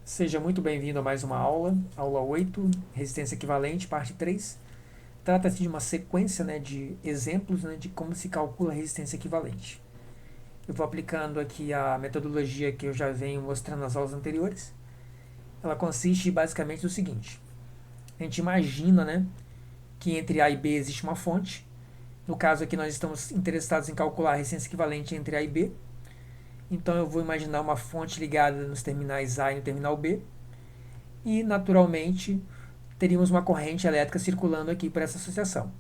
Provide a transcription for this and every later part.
Seja muito bem-vindo a mais uma aula, aula 8, resistência equivalente, parte 3. Trata-se de uma sequência, de exemplos, de como se calcula a resistência equivalente. Eu vou aplicando aqui a metodologia que eu já venho mostrando nas aulas anteriores. Ela consiste basicamente no seguinte: a gente imagina, que entre A e B existe uma fonte. No caso aqui nós estamos interessados em calcular a resistência equivalente entre A e B. Então eu vou imaginar uma fonte ligada nos terminais A e no terminal B. E, naturalmente, teríamos uma corrente elétrica circulando aqui por essa associação.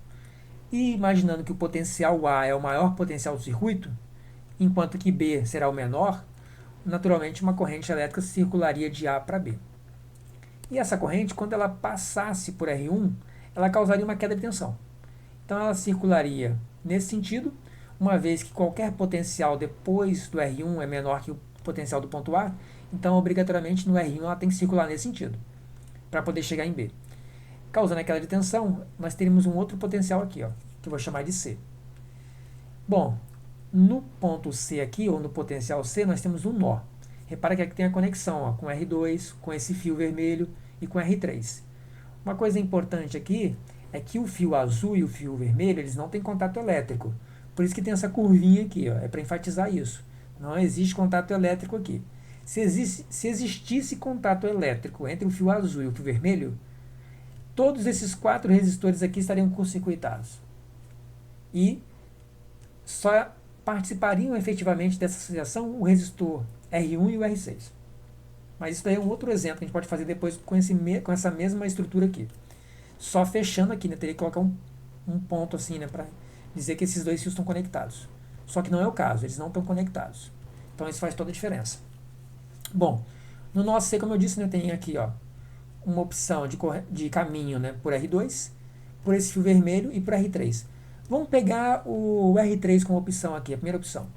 E imaginando que o potencial A é o maior potencial do circuito, enquanto que B será o menor, naturalmente uma corrente elétrica circularia de A para B. E essa corrente, quando ela passasse por R1, ela causaria uma queda de tensão. Então ela circularia nesse sentido, uma vez que qualquer potencial depois do R1 é menor que o potencial do ponto A, então obrigatoriamente no R1 ela tem que circular nesse sentido, para poder chegar em B. Causando a queda de tensão, nós teríamos um outro potencial aqui, que eu vou chamar de C. Bom, no ponto C aqui, ou no potencial C, nós temos um nó. Repara que aqui tem a conexão com R2, com esse fio vermelho e com R3. Uma coisa importante aqui é que o fio azul e o fio vermelho eles não têm contato elétrico. Por isso que tem essa curvinha aqui, é para enfatizar isso. Não existe contato elétrico aqui. Se existisse contato elétrico entre o fio azul e o fio vermelho, todos esses 4 resistores aqui estariam curto-circuitados. E só participariam efetivamente dessa associação o resistor R1 e o R6. Mas isso daí é um outro exemplo que a gente pode fazer depois com essa mesma estrutura aqui. Só fechando aqui, teria que colocar um ponto assim, para dizer que esses dois fios estão conectados. Só que não é o caso, eles não estão conectados. Então isso faz toda a diferença. Bom, no nosso C, como eu disse, tem aqui uma opção de caminho por R2, por esse fio vermelho e por R3. Vamos pegar o R3 como opção aqui, a primeira opção.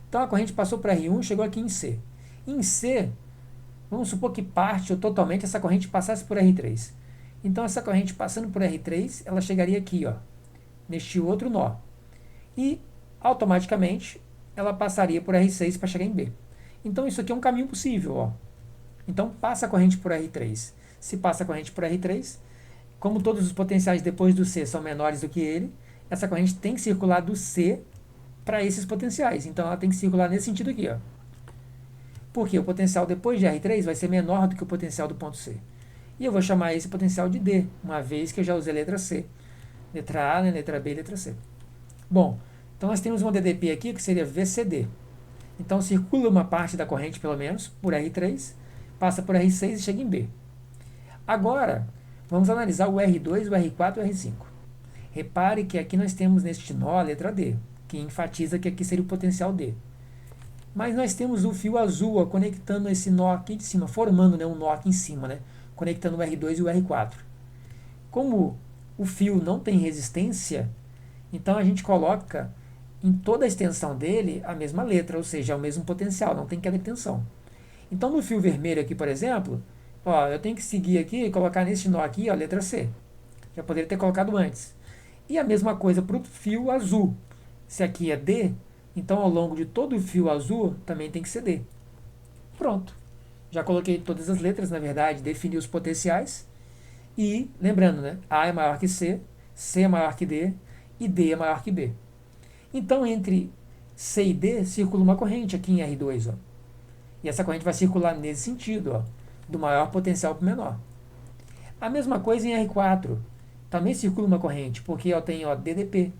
Então a corrente passou para R1 e chegou aqui em C. Em C, vamos supor que parte ou totalmente essa corrente passasse por R3. Então essa corrente passando por R3, ela chegaria aqui, neste outro nó. E automaticamente ela passaria por R6 para chegar em B. Então isso aqui é um caminho possível. Então passa a corrente por R3. Se passa a corrente por R3, como todos os potenciais depois do C são menores do que ele, essa corrente tem que circular do C para esses potenciais. Então ela tem que circular nesse sentido aqui. Porque o potencial depois de R3 vai ser menor do que o potencial do ponto C. E eu vou chamar esse potencial de D, uma vez que eu já usei a letra C. Letra A, letra B e letra C. Bom, então nós temos uma DDP aqui que seria VCD. Então circula uma parte da corrente, pelo menos, por R3, passa por R6 e chega em B. Agora, vamos analisar o R2, o R4 e o R5. Repare que aqui nós temos neste nó a letra D, que enfatiza que aqui seria o potencial D. Mas nós temos o fio azul conectando esse nó aqui de cima, formando um nó aqui em cima, conectando o R2 e o R4. Como o fio não tem resistência, então a gente coloca em toda a extensão dele a mesma letra, ou seja, é o mesmo potencial, não tem queda de tensão. Então no fio vermelho aqui, por exemplo, eu tenho que seguir aqui e colocar nesse nó aqui a letra C. Já poderia ter colocado antes. E a mesma coisa para o fio azul. Se aqui é D, então ao longo de todo o fio azul também tem que ser D. Pronto. Já coloquei todas as letras, na verdade, defini os potenciais. E, lembrando, A é maior que C, C é maior que D e D é maior que B. Então, entre C e D circula uma corrente aqui em R2. E essa corrente vai circular nesse sentido, do maior potencial para o menor. A mesma coisa em R4. Também circula uma corrente, porque eu tenho DDP,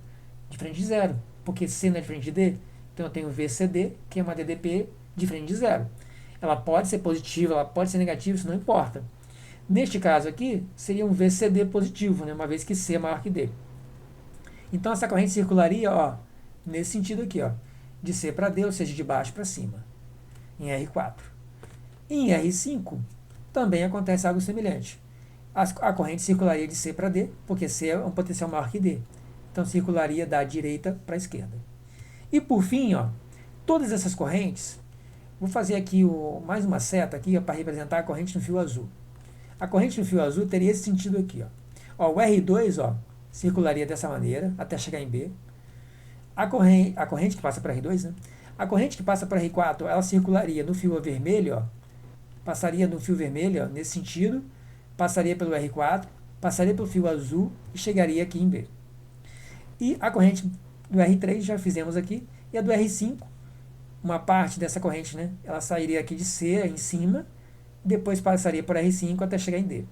diferente de zero. Porque C não é diferente de D, então eu tenho VCD, que é uma DDP diferente de zero. Ela pode ser positiva, ela pode ser negativa, isso não importa. Neste caso aqui, seria um VCD positivo, uma vez que C é maior que D. Então essa corrente circularia nesse sentido aqui, de C para D, ou seja, de baixo para cima, em R4. Em R5, também acontece algo semelhante. A corrente circularia de C para D, porque C é um potencial maior que D. Então circularia da direita para a esquerda. E por fim, todas essas correntes, vou fazer aqui mais uma seta aqui para representar a corrente no fio azul. A corrente no fio azul teria esse sentido aqui. O R2 circularia dessa maneira até chegar em B. A corrente que passa para R2, a corrente que passa para R4, ela circularia no fio vermelho, passaria no fio vermelho, ó, nesse sentido, passaria pelo R4, passaria pelo fio azul e chegaria aqui em B. E a corrente do R3 já fizemos aqui, e a do R5, uma parte dessa corrente, né, ela sairia aqui de C em cima, depois passaria por R5 até chegar em D.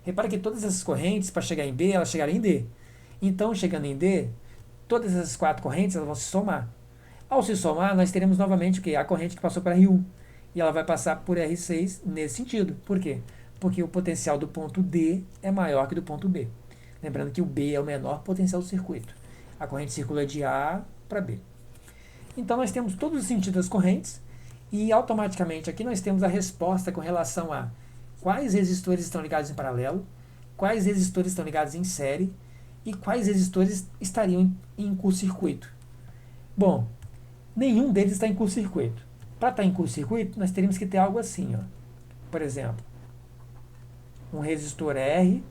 Repara que todas essas correntes, para chegar em B, elas chegaram em D. Então, chegando em D, todas essas 4 correntes elas vão se somar. Ao se somar, nós teremos novamente o quê? A corrente que passou por R1. E ela vai passar por R6 nesse sentido. Por quê? Porque o potencial do ponto D é maior que do ponto B. Lembrando que o B é o menor potencial do circuito. A corrente circula de A para B. Então, nós temos todos os sentidos das correntes e automaticamente aqui nós temos a resposta com relação a quais resistores estão ligados em paralelo, quais resistores estão ligados em série e quais resistores estariam em curto-circuito. Bom, nenhum deles está em curto-circuito. Para estar em curto-circuito, nós teríamos que ter algo assim, ó. Por exemplo, um resistor R,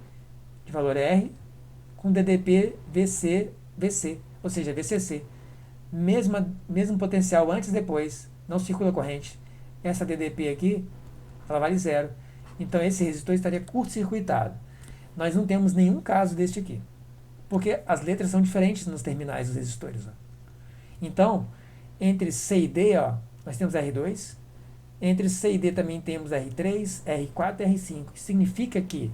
de valor R, com DDP VC, ou seja, VCC. Mesmo potencial antes e depois, não circula corrente. Essa DDP aqui, ela vale 0. Então esse resistor estaria curto-circuitado. Nós não temos nenhum caso deste aqui, porque as letras são diferentes nos terminais dos resistores. Ó. Então, entre C e D, ó, nós temos R2. Entre C e D também temos R3, R4 e R5. Isso significa que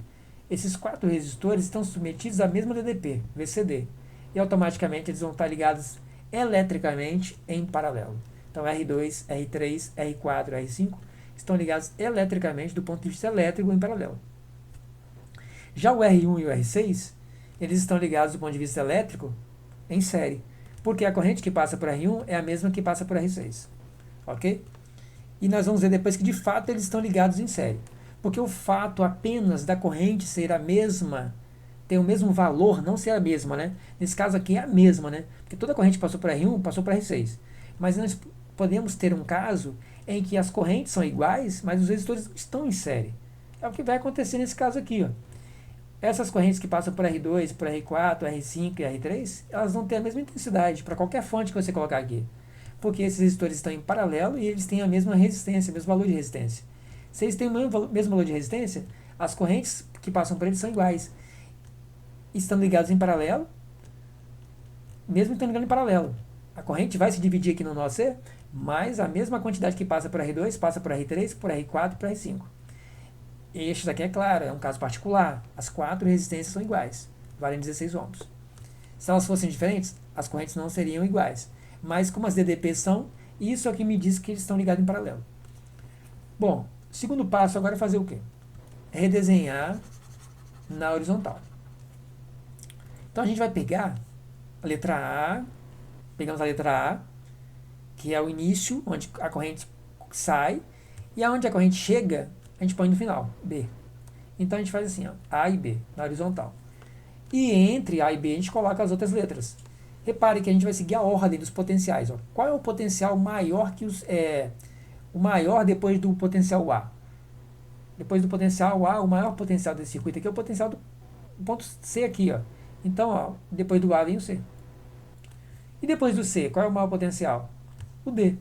esses 4 resistores estão submetidos à mesma DDP, VCD. E automaticamente eles vão estar ligados eletricamente em paralelo. Então R2, R3, R4, R5 estão ligados eletricamente do ponto de vista elétrico em paralelo. Já o R1 e o R6, eles estão ligados do ponto de vista elétrico em série, porque a corrente que passa por R1 é a mesma que passa por R6. Ok? E nós vamos ver depois que de fato eles estão ligados em série, porque o fato apenas da corrente ser a mesma, ter o mesmo valor, não ser a mesma, né? Nesse caso aqui é a mesma, né? Porque toda corrente passou por R1, passou por R6. Mas nós podemos ter um caso em que as correntes são iguais, mas os resistores estão em série. É o que vai acontecer nesse caso aqui, ó. Essas correntes que passam por R2, por R4, R5 e R3, elas vão ter a mesma intensidade para qualquer fonte que você colocar aqui. Porque esses resistores estão em paralelo e eles têm a mesma resistência, o mesmo valor de resistência. Se eles têm o mesmo valor de resistência, as correntes que passam por eles são iguais. Estão ligados em paralelo, mesmo estando ligando em paralelo. A corrente vai se dividir aqui no nó C, mas a mesma quantidade que passa por R2, passa por R3, por R4 e por R5. Este daqui é claro, é um caso particular. As 4 resistências são iguais, valem 16 ohms. Se elas fossem diferentes, as correntes não seriam iguais. Mas como as DDPs são, isso é o que me diz que eles estão ligados em paralelo. Bom, o segundo passo agora é fazer o quê? Redesenhar na horizontal. Então a gente vai pegar a letra A, pegamos a letra A, que é o início, onde a corrente sai, e aonde a corrente chega, a gente põe no final, B. Então a gente faz assim, ó, A e B, na horizontal. E entre A e B a gente coloca as outras letras. Repare que a gente vai seguir a ordem dos potenciais. Ó. Qual é o potencial maior que o maior depois do potencial A? Depois do potencial A, o maior potencial desse circuito aqui é o potencial do ponto C aqui. Ó. Então, ó, depois do A vem o C. E depois do C, qual é o maior potencial? O D.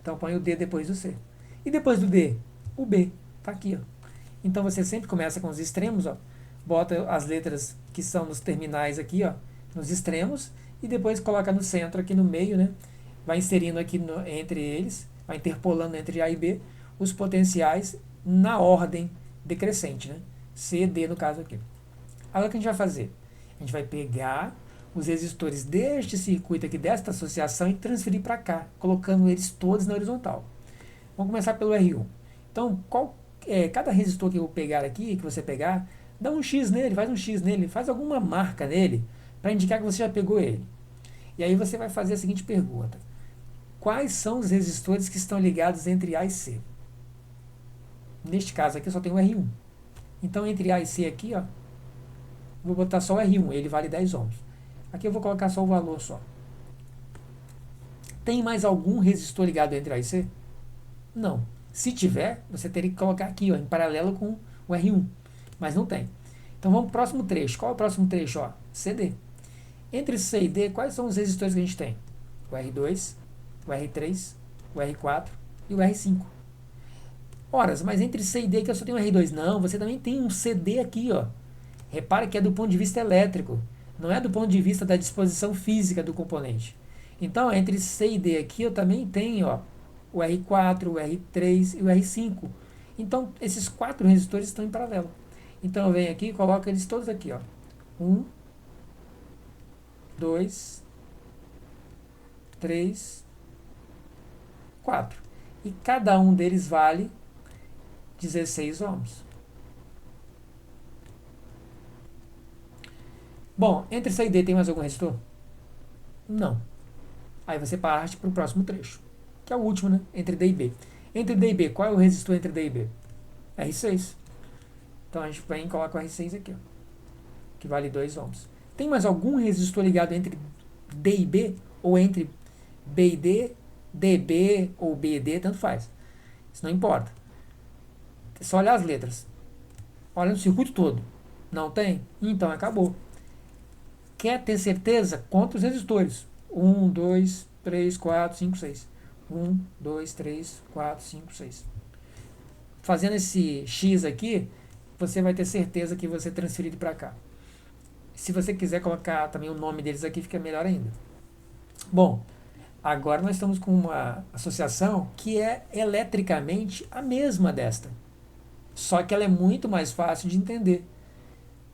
Então põe o D depois do C. E depois do D, o B. Está aqui. Ó. Então você sempre começa com os extremos, ó, bota as letras que são nos terminais aqui, ó, nos extremos, e depois coloca no centro, aqui no meio, né? Vai inserindo aqui entre eles, vai interpolando entre A e B, os potenciais na ordem decrescente, né? C, D no caso aqui. Agora o que a gente vai fazer? A gente vai pegar os resistores deste circuito aqui, desta associação, e transferir para cá, colocando eles todos na horizontal. Vamos começar pelo R1. Então, cada resistor que eu pegar aqui, que você pegar, dá um X nele, faz um X nele, faz alguma marca nele, para indicar que você já pegou ele. E aí você vai fazer a seguinte pergunta. Quais são os resistores que estão ligados entre A e C? Neste caso aqui eu só tenho o R1. Então, entre A e C aqui, ó, vou botar só o R1, ele vale 10 ohms. Aqui eu vou colocar só o valor só. Tem mais algum resistor ligado entre A e C? Não. Se tiver, você teria que colocar aqui, ó, em paralelo com o R1. Mas não tem. Então vamos para o próximo trecho. Qual é o próximo trecho? Ó? CD. Entre C e D, quais são os resistores que a gente tem? O R2, o R3, o R4 e o R5. Horas, mas entre C e D aqui eu só tenho R2. Não, você também tem um CD aqui, ó. Repare que é do ponto de vista elétrico, não é do ponto de vista da disposição física do componente. Então, entre C e D aqui eu também tenho, ó, o R4, o R3 e o R5. Então, esses 4 resistores estão em paralelo. Então, eu venho aqui e coloco eles todos aqui, ó. 1, 2, 3, 4. E cada um deles vale 16 ohms. Bom, entre C e D tem mais algum resistor? Não. Aí você parte para o próximo trecho, que é o último, né? Entre D e B. Entre D e B, qual é o resistor entre D e B? R6. Então a gente vem e coloca o R6 aqui, ó, que vale 2 ohms. Tem mais algum resistor ligado entre D e B? Ou entre B e D, DB ou B e D, tanto faz. Isso não importa. É só olhar as letras. Olha no circuito todo. Não tem? Então acabou. Quer ter certeza? Conta os resistores. 1, 2, 3, 4, 5, 6. 1, 2, 3, 4, 5, 6. Fazendo esse X aqui, você vai ter certeza que você transferiu para cá. Se você quiser colocar também o nome deles aqui, fica melhor ainda. Bom, agora nós estamos com uma associação que é eletricamente a mesma desta. Só que ela é muito mais fácil de entender.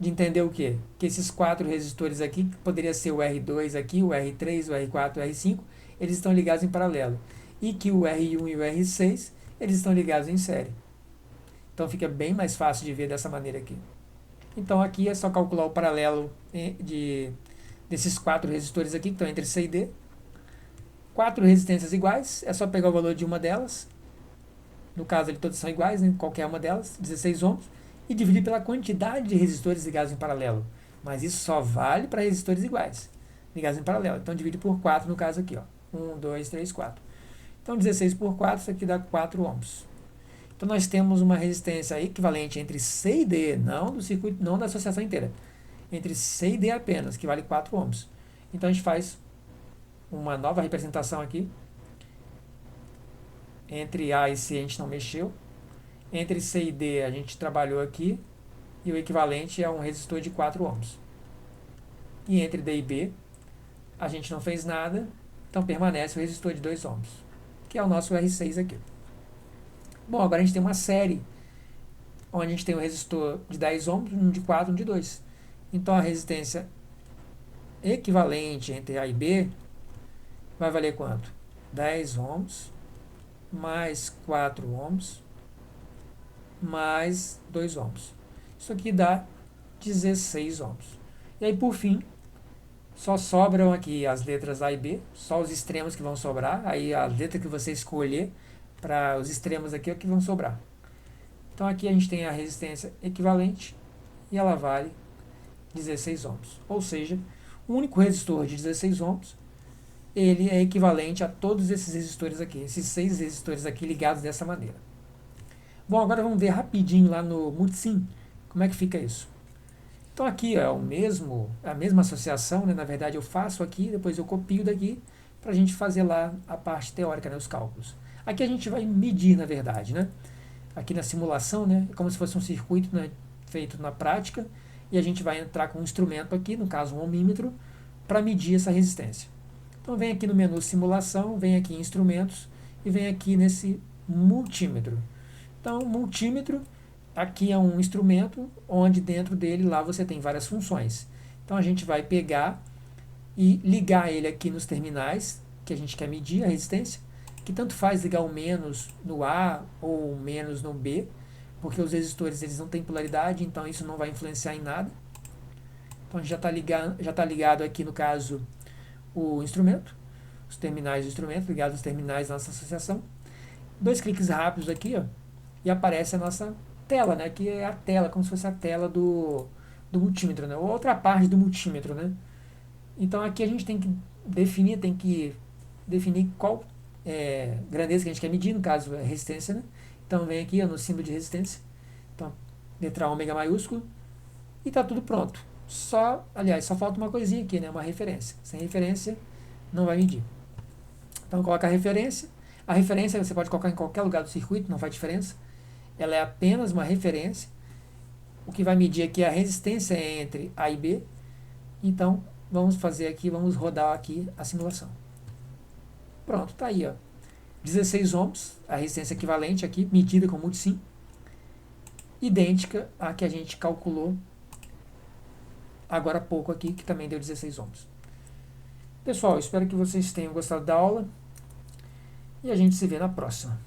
De entender o quê? Que esses 4 resistores aqui, que poderia ser o R2 aqui, o R3, o R4, o R5, eles estão ligados em paralelo. E que o R1 e o R6, eles estão ligados em série. Então fica bem mais fácil de ver dessa maneira aqui. Então aqui é só calcular o paralelo desses 4 resistores aqui, que estão entre C e D. 4 resistências iguais, é só pegar o valor de uma delas. No caso, ali todas são iguais, né? Qualquer uma delas, 16 ohms. E dividir pela quantidade de resistores ligados em paralelo. Mas isso só vale para resistores iguais, ligados em paralelo. Então divide por 4 no caso aqui, ó. 1, 2, 3, 4. Então 16 por 4, isso aqui dá 4 ohms. Então nós temos uma resistência equivalente entre C e D, não do circuito, não da associação inteira. Entre C e D apenas, que vale 4 ohms. Então a gente faz uma nova representação aqui. Entre A e C a gente não mexeu. Entre C e D a gente trabalhou aqui. E o equivalente é um resistor de 4 ohms. E entre D e B a gente não fez nada. Então permanece o resistor de 2 ohms, que é o nosso R6 aqui. Bom, agora a gente tem uma série onde a gente tem um resistor de 10 ohms, um de 4, um de 2. Então a resistência equivalente entre A e B vai valer quanto? 10 ohms mais 4 ohms mais 2 ohms. Isso aqui dá 16 ohms. E aí, por fim, só sobram aqui as letras A e B, só os extremos que vão sobrar. Aí a letra que você escolher para os extremos aqui é o que vão sobrar. Então aqui a gente tem a resistência equivalente e ela vale 16 ohms. Ou seja, o único resistor de 16 ohms, ele é equivalente a todos esses resistores aqui, esses 6 resistores aqui ligados dessa maneira. Bom, agora vamos ver rapidinho lá no Multisim como é que fica isso. Então aqui é a mesma associação, né? Na verdade eu faço aqui, depois eu copio daqui para a gente fazer lá a parte teórica, né? Os cálculos. Aqui a gente vai medir, na verdade, né? Aqui na simulação, né? É como se fosse um circuito, né? Feito na prática, e a gente vai entrar com um instrumento aqui, no caso um ohmímetro, para medir essa resistência. Então vem aqui no menu simulação, vem aqui em instrumentos e vem aqui nesse multímetro. Então multímetro, aqui é um instrumento onde dentro dele lá você tem várias funções. Então a gente vai pegar e ligar ele aqui nos terminais que a gente quer medir a resistência, que tanto faz ligar o menos no A ou o menos no B, porque os resistores eles não têm polaridade, então isso não vai influenciar em nada. Então a gente já tá ligado aqui no caso o instrumento, os terminais do instrumento, ligados aos terminais da nossa associação. 2 cliques rápidos aqui, ó, e aparece a nossa tela, né? Que é a tela, como se fosse a tela do multímetro, né? Ou outra parte do multímetro, né? Então aqui a gente tem que definir qual grandeza que a gente quer medir, no caso é resistência, né? Então vem aqui ó, no símbolo de resistência, então letra ômega maiúsculo, e está tudo pronto. Aliás, só falta uma coisinha aqui, né? Uma referência. Sem referência não vai medir. Então coloca a referência. A referência você pode colocar em qualquer lugar do circuito, não faz diferença. ela é apenas uma referência. O que vai medir aqui é a resistência entre A e B. Então, vamos fazer aqui, vamos rodar aqui a simulação. Pronto, tá aí, ó. 16 ohms, a resistência equivalente aqui, medida com multisim, idêntica à que a gente calculou agora há pouco aqui, que também deu 16 ohms. Pessoal, espero que vocês tenham gostado da aula e a gente se vê na próxima.